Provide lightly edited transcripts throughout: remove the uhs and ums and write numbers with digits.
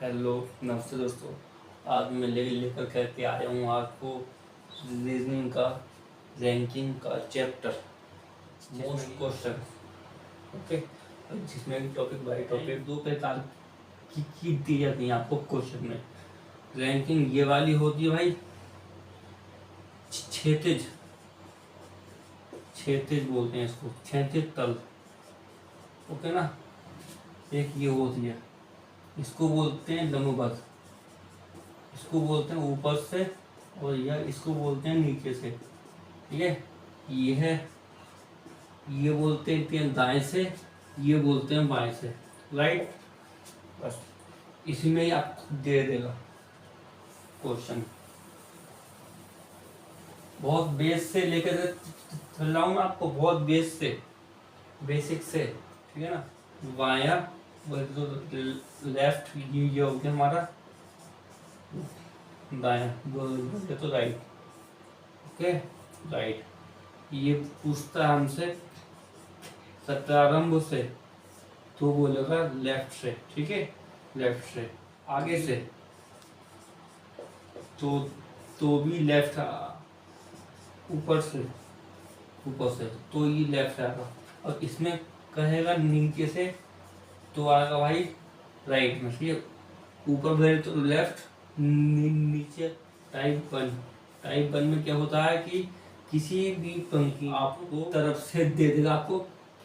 Hello, नमस्ते दोस्तों। आज मैं लेकर करके आया हूँ आपको रीजनिंग का रैंकिंग का चैप्टर मोस्ट क्वेश्चन। ओके, जिसमें भी टॉपिक बाई टॉपिक दो प्रकार की दी जाती है आपको क्वेश्चन में। रैंकिंग ये वाली होती है भाई, क्षैतिज क्षैतिज बोलते हैं इसको, क्षैतिज तल। ओके ना। एक ये होती है, इसको बोलते हैं लंबवत, इसको बोलते हैं ऊपर से, और यह इसको बोलते हैं नीचे से। ठीक है, ये है, ये बोलते हैं दाएं से, ये बोलते हैं बाएं से। राइट, बस इसी में ही आपको दे देगा क्वेश्चन। बहुत बेस से लेकर चल रहा हूँ मैं आपको, बहुत बेस से, बेसिक से। ठीक है ना। बाया लेफ्ट, ये हो गया हमारा दाया, बोले तो राइट। Okay, right. ये पूछता है हमसे प्रारंभ से, तो बोलेगा लेफ्ट से। ठीक है, लेफ्ट से। आगे से तो भी लेफ्ट, ऊपर से, ऊपर से तो ये लेफ्ट आएगा। और इसमें कहेगा नीचे से, तो आएगा भाई राइट में। ठीक है, ऊपर गए तो लेफ्ट, नीचे टाइप वन। टाइप वन में क्या होता है कि किसी भी पंक्ति आपको तरफ से दे देगा, आपको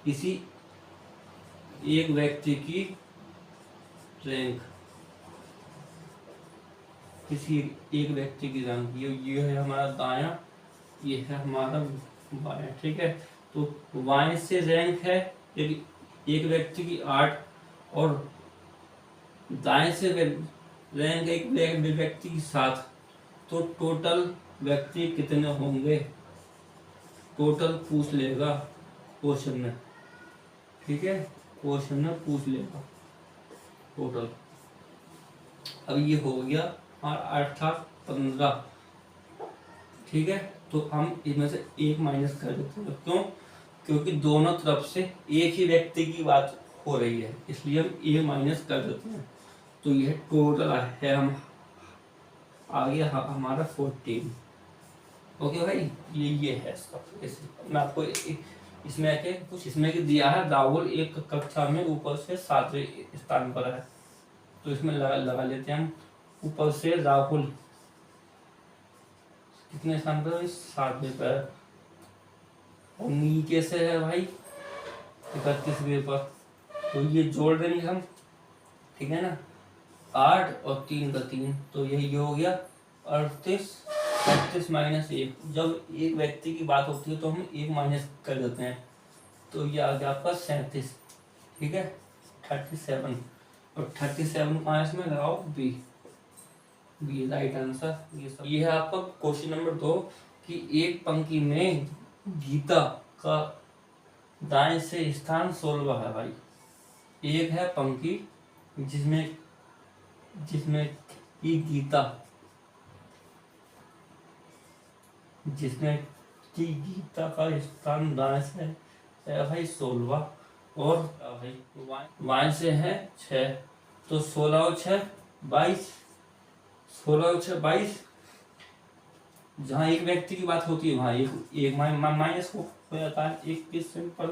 किसी एक व्यक्ति की रैंक, किसी एक व्यक्ति की रैंक। ये है हमारा दायां, ये है हमारा बायां। ठीक है, तो बाएं से रैंक है एक व्यक्ति की 8, और दाएं से रैंक एक व्यक्ति की 7। तो टोटल व्यक्ति कितने होंगे, टोटल पूछ लेगा क्वेश्चन में। ठीक है, क्वेश्चन में पूछ लेगा टोटल। अब ये हो गया और 8 था 15। ठीक है, तो हम इसमें से एक माइनस कर देते हैं। क्यों? क्योंकि दोनों तरफ से एक ही व्यक्ति की बात हो रही है, इसलिए हम एक माइनस कर देते हैं। तो यह टोटल है, हम आ गया हमारा 14। ओके भाई, ये है इसका। मैं आपको इसमें आके कुछ इसमें दिया है, राहुल एक कक्षा में ऊपर से 7वें स्थान पर है। तो इसमें लगा लेते हैं हम, ऊपर से राहुल कितने स्थान पर है? 7वें पर। और नीचे से है भाई 31वें पर। तो ये जोड़ देंगे हम। ठीक है ना, 8 और 3 का 3, तो यही हो गया 38। 38 माइनस 1, जब एक व्यक्ति की बात होती है तो हम एक माइनस कर देते हैं, तो ये आ गया आपका 37। ठीक है, 37, और 37 माइनस में लगाओ बी, बी राइट आंसर। ये है आपका क्वेश्चन नंबर 2 कि एक पंक्ति में गीता का दाएं से स्थान 16 है भाई। एक है पंक्ति जिसमें की गीता, जिसमें की गीता का स्थान दाएं से है भाई 16, और भाई बाएं से है 6। तो 16 और 6 22, 16 और 6 22। जहाँ एक व्यक्ति की बात होती है वहाँ एक माइनस हो जाता है, 21 सिंपल।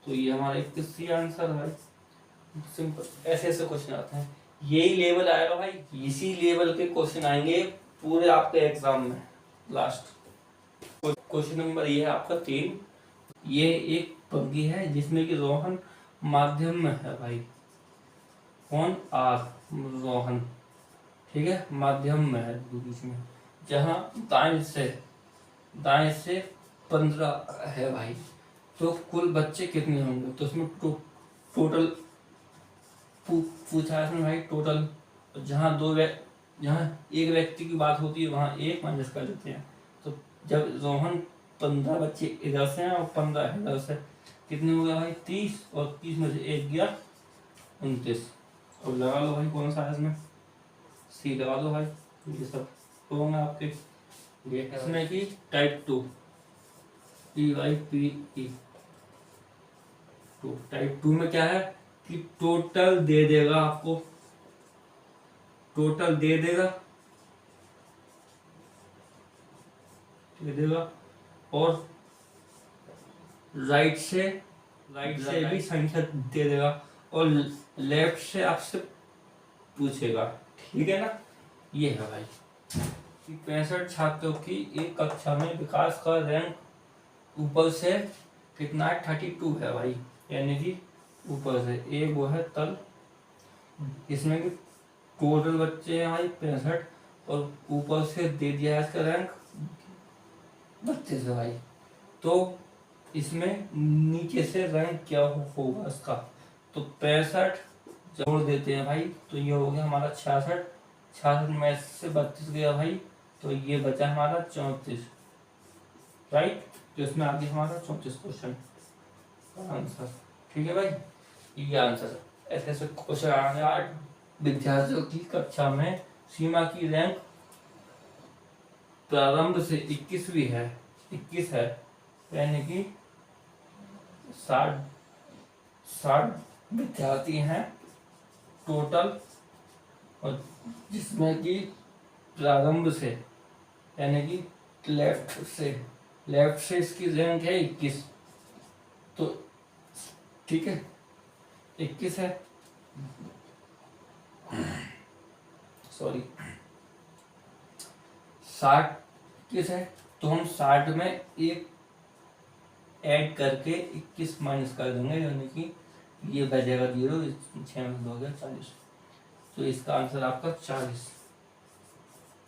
तो ये हमारा 21 आंसर है। सिंपल ऐसे ऐसे क्वेश्चन आते हैं, यही लेवल आएगा भाई, इसी लेवल के क्वेश्चन आएंगे पूरे आपके एग्जाम में। लास्ट क्वेश्चन नंबर ये है आपका 3। ये एक पंक्ति है जिसमें कि रोहन माध्यम में है भाई। कौन? आर, रोहन। ठीक है, माध्यम में है बीच में। जहाँ दाएं से 15 है भाई। तो कुल बच्चे कितने होंगे? तो उसमें टोटल पूछा है भाई, टोटल। जहाँ जहाँ एक व्यक्ति की बात होती है वहाँ एक माइनस कर देते हैं। तो जब रोहन 15 बच्चे इधर से हैं और 15 इधर से, कितने हो गया भाई? 30, और 30 में से एक गया 29। और लगा लो भाई कौन सा है इसमें, सी लगा दो भाई। ये सब होंगे आपके। इसमें की टाइप 2, PYPE 2। टाइप 2 में क्या है कि टोटल दे देगा आपको, टोटल दे देगा और राइट से भी संख्या दे देगा और लेफ्ट से आपसे पूछेगा, ठीक है ना। ये है भाई 65 छात्रों की एक कक्षा में विकास का रैंक ऊपर से कितना है 32 है भाई, यानी कि ऊपर से एक वो है तल, इसमें कि टोटल बच्चे हैं भाई 65 और ऊपर से दे दिया है इसका रैंक 32 है भाई। तो इसमें नीचे से रैंक क्या होगा इसका, तो 65 जोड़ देते हैं भाई, तो ये हो गया हमारा 66 में से 32 गया भाई, तो ये बचा हमारा 34, राइट। तो इसमें आगे हमारा 34 क्वेश्चन आंसर, ठीक है भाई। ये आंसर ऐसे ऐसे क्वेश्चन आएंगे। 8 विद्यार्थियों की कक्षा में सीमा की रैंक प्रारंभ से 21वीं है, 21 है, यानी कि 60 विद्यार्थी हैं टोटल, और जिसमें कि प्रारंभ से यानी कि लेफ्ट से इसकी रैंक है 21, तो ठीक है 21 है, सॉरी 60 21 है, तो हम 60 में एक ऐड करके 21 माइनस कर देंगे, यानी कि ये बचेगा 0, 6 में 2 हो गया 40, तो इसका आंसर आपका 40।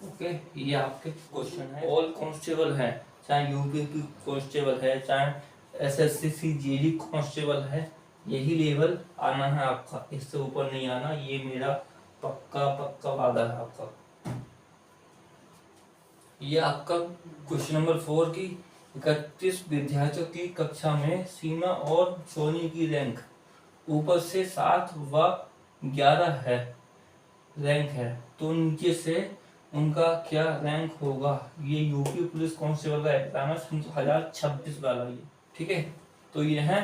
ओके, ये आपके क्वेश्चन है। ऑल कांस्टेबल है, चाहे यूपी की कांस्टेबल है, चाहे एसएससी जीडी कांस्टेबल है, यही लेवल आना है आपका, इससे ऊपर नहीं आना, ये मेरा पक्का वादा है आपका। ये आपका क्वेश्चन नंबर 4 की 31 विद्यार्थियों की कक्षा में सीमा और सोनी की रैंक ऊपर से 7 व 11 है, रैंक है, तो नीचे से उनका क्या रैंक होगा। ये यूपी पुलिस कांस्टेबल का एग्जाम है 2026 वाला ये, ठीक है। तो ये है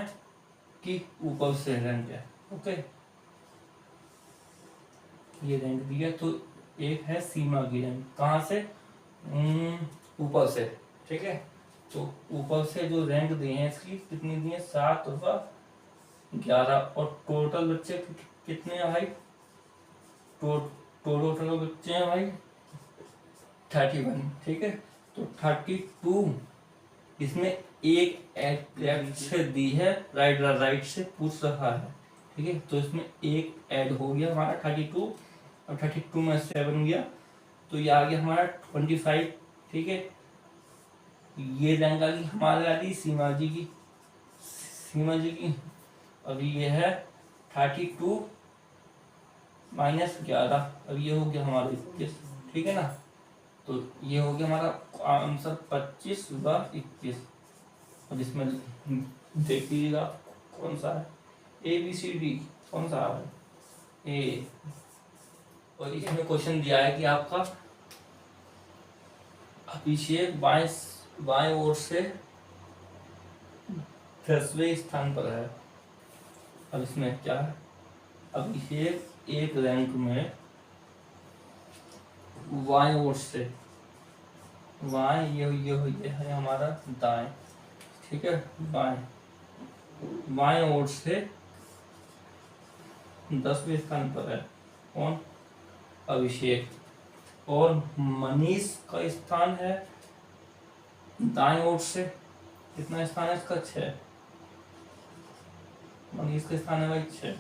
कि ऊपर से रैंक है, ओके, ये रैंक दिया, तो एक है सीमा की रैंक, कहाँ से, ऊपर से, ठीक है। तो ऊपर से जो रैंक दिए हैं इसकी कितनी दी है 7 व 11, और टोटल बच्चे कितने हैं भाई, टोटल बच्चे हैं भाई 31, ठीक है। तो 32, इसमें एक लेफ्ट से दी है, राइट से पूछ रहा है, ठीक है, तो इसमें एक ऐड हो गया हमारा 32, और 32 में 7 गया, तो ये आ गया हमारा 25, ठीक है। ये रैंक आ गई हमारे आ गई सीमा जी की, अब ये है 32 माइनस 11, अब ये हो गया हमारा 21, ठीक है ना। तो ये हो गया हमारा आंसर 25 व 21, और इसमें देख लीजिएगा कौन सा है, ABCD कौन सा है ए, और इसमें क्वेश्चन दिया है कि आपका अभिषेक बाएं ओर से 10वें स्थान पर है। अब इसमें क्या है, अभिषेक एक रैंक में बाएं ओर से, ये है हमारा दाएं, ठीक है, बाएं ओर से 10वें स्थान पर है, कौन, अभिषेक, और मनीष का स्थान है दाएं ओर से, कितना स्थान है इसका 6, मनीष का स्थान है भाई 6,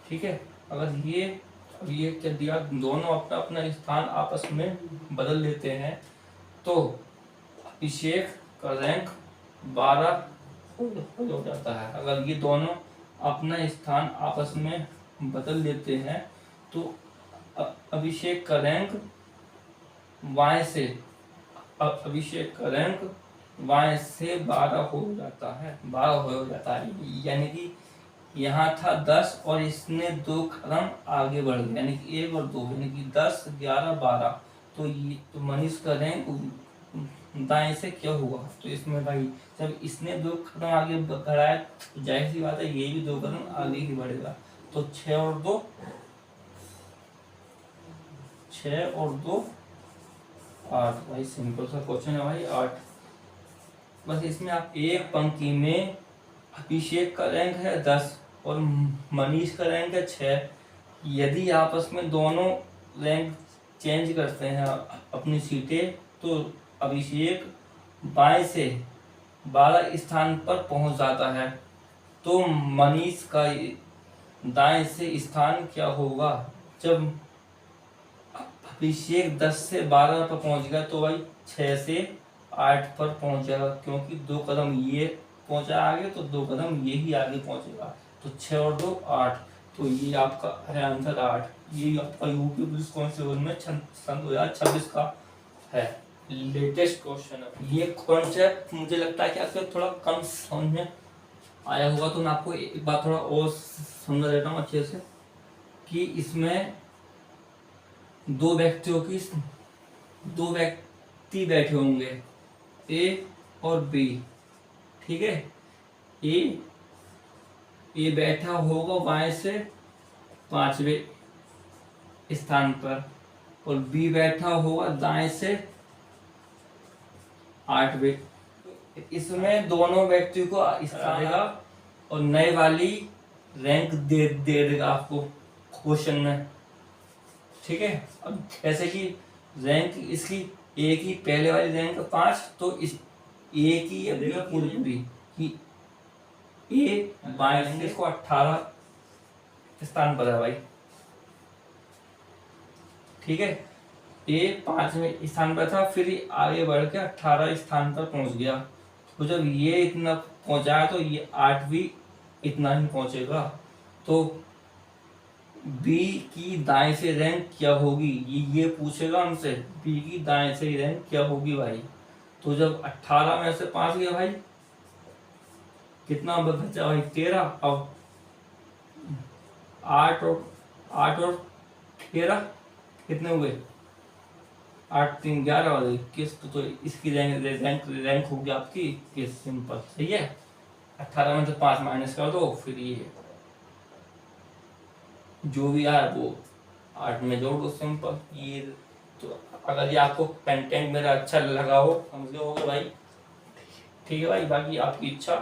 ठीक है। अगर ये क्या दिया, दोनों अपना अपना स्थान आपस में बदल लेते हैं, तो अभिषेक का रैंक 12 हो जाता है। अगर ये दोनों अपना स्थान आपस में बदल लेते हैं, तो अभिषेक का रैंक बाएं से, अभिषेक का रैंक बाएं से 12 हो जाता है, 12 हो जाता है, यानी कि यहाँ था 10 और इसने 2 कदम आगे बढ़ गया, यानी कि 1 और 2, यानी कि 10 11 12, तो ये तो मनीष का रैंक दाएं से क्या हुआ, तो इसमें भाई जब इसने 2 कदम आगे बढ़ाया, तो जाहिर सी बात है ये भी 2 कदम आगे ही बढ़ेगा, तो 6 और 2 6 और 2 8। भाई सिंपल सा क्वेश्चन है भाई, 8। बस इसमें आप एक पंक्ति में अभिषेक का रैंक है 10 और मनीष का रैंक है 6। यदि आपस में दोनों रैंक चेंज करते हैं अपनी सीटें, तो अभिषेक बाएं से 12 स्थान पर पहुंच जाता है, तो मनीष का दाएं से स्थान क्या होगा? जब अभिषेक 10 से 12 पर पहुंच गया तो भाई 6 से 8 पर पहुंच जाएगा, क्योंकि 2 कदम ये पहुंचा आगे तो 2 कदम ये ही आगे पहुंचेगा। तो 6 और 2 8, तो ये आपका है आंसर 8। ये आपका यूपी पुलिस कांस्टेबल में सन 2026 का है, लेटेस्ट क्वेश्चन है। ये कॉन्सेप्ट मुझे लगता है कि आपको थोड़ा कम समझ में आया होगा, तो मैं आपको एक बात थोड़ा और समझा देता हूँ अच्छे से कि इसमें दो व्यक्ति बैठे होंगे, ए और बी, ठीक है। ए बैठा होगा बाएं से 5वें स्थान पर और बी बैठा होगा दाएं से 8वें। इसमें दोनों व्यक्ति को स्थान देगा और नए वाली रैंक दे देगा आपको क्वेश्चन में, ठीक है। अब जैसे कि रैंक इसकी ए की पहले वाली रैंक 5, तो इस ए की पूरी कि ए बाएं लेंगे, इसको 18 स्थान पर है भाई, ठीक है। ए 5वें स्थान पर था, फिर आगे बढ़ के 18 स्थान पर पहुंच गया। तो जब ये इतना पहुंचा तो ये 8 भी इतना ही पहुंचेगा। तो बी की दाएं से रैंक क्या होगी, ये पूछेगा हमसे, बी की दाएं से रैंक क्या होगी भाई। तो जब 18 में से 5 गया भाई, कितना बचा भाई 13। अब 8 और 13 कितने हुए, 8 3 11 और 21, तो इसकी रैंक होगी आपकी 21। सिंपल, सही है। 18 में से 5 माइनस कर दो, फिर ये जो भी आया वो 8 में जोड़ दो, सिंपल। ये तो अगर ये आपको कंटेंट मेरा अच्छा लगा हो, समझ गए होगे भाई, ठीक है भाई। बाकी आपकी इच्छा।